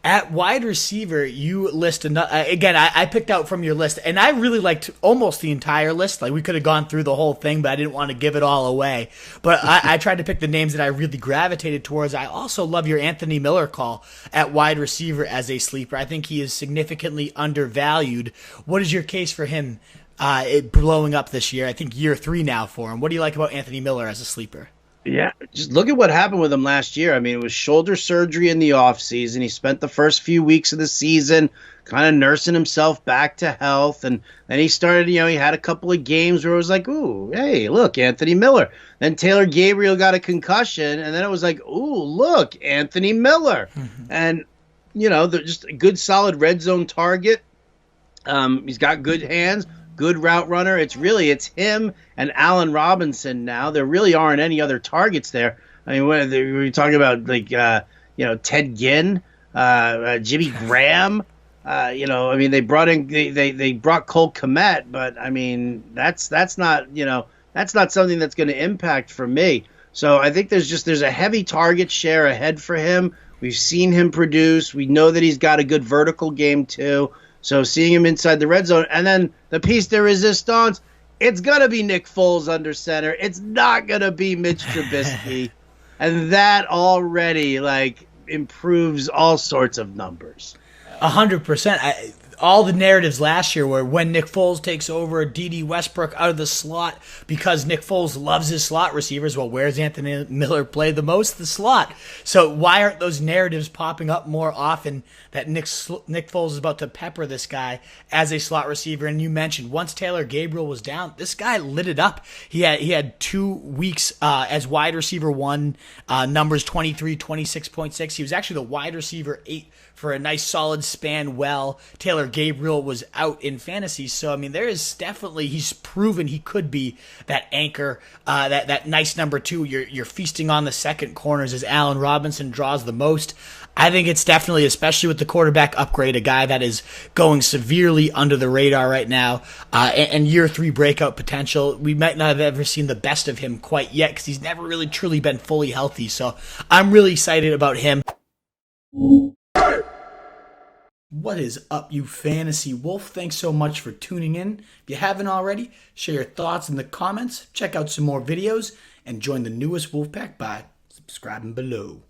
At wide receiver, you list another. Again, I picked out from your list, and I really liked almost the entire list. Like, we could have gone through the whole thing, but I didn't want to give it all away. But I tried to pick the names that I really gravitated towards. I also love your Anthony Miller call at wide receiver as a sleeper. I think he is significantly undervalued. What is your case for him blowing up this year? I think year 3 now for him. What do you like about Anthony Miller as a sleeper? Yeah, just look at what happened with him last year. I mean, it was shoulder surgery in the offseason. He spent the first few weeks of the season kind of nursing himself back to health. And then he started, he had a couple of games where it was like, ooh, hey, look, Anthony Miller. Then Taylor Gabriel got a concussion. And then it was like, ooh, look, Anthony Miller. And, they're just a good, solid red zone target. He's got good hands. Good route runner. It's him and Allen Robinson now. There really aren't any other targets there. I mean, when we're talking about Ted Ginn, Jimmy Graham. They brought in they brought Cole Kmet, but I mean that's not that's not something that's going to impact for me. So I think there's a heavy target share ahead for him. We've seen him produce. We know that he's got a good vertical game too. So seeing him inside the red zone, and then the piece de resistance, it's going to be Nick Foles under center. It's not going to be Mitch Trubisky. And that already, improves all sorts of numbers. 100%. All the narratives last year were when Nick Foles takes over, D.D. Westbrook out of the slot because Nick Foles loves his slot receivers. Well, where's Anthony Miller play the most? The slot. So why aren't those narratives popping up more often that Nick Foles is about to pepper this guy as a slot receiver? And you mentioned once Taylor Gabriel was down, this guy lit it up. He had 2 weeks as wide receiver 1, numbers 23, 26.6. He was actually the wide receiver 8 for a nice solid span. Taylor Gabriel was out in fantasy. So, I mean, there is definitely, he's proven he could be that anchor, that nice number 2. You're feasting on the second corners as Allen Robinson draws the most. I think it's definitely, especially with the quarterback upgrade, a guy that is going severely under the radar right now, and year 3 breakout potential. We might not have ever seen the best of him quite yet because he's never really truly been fully healthy. So I'm really excited about him. What is up, you fantasy wolf? Thanks so much for tuning in. If you haven't already, share your thoughts in the comments, check out some more videos, and join the newest Wolfpack by subscribing below.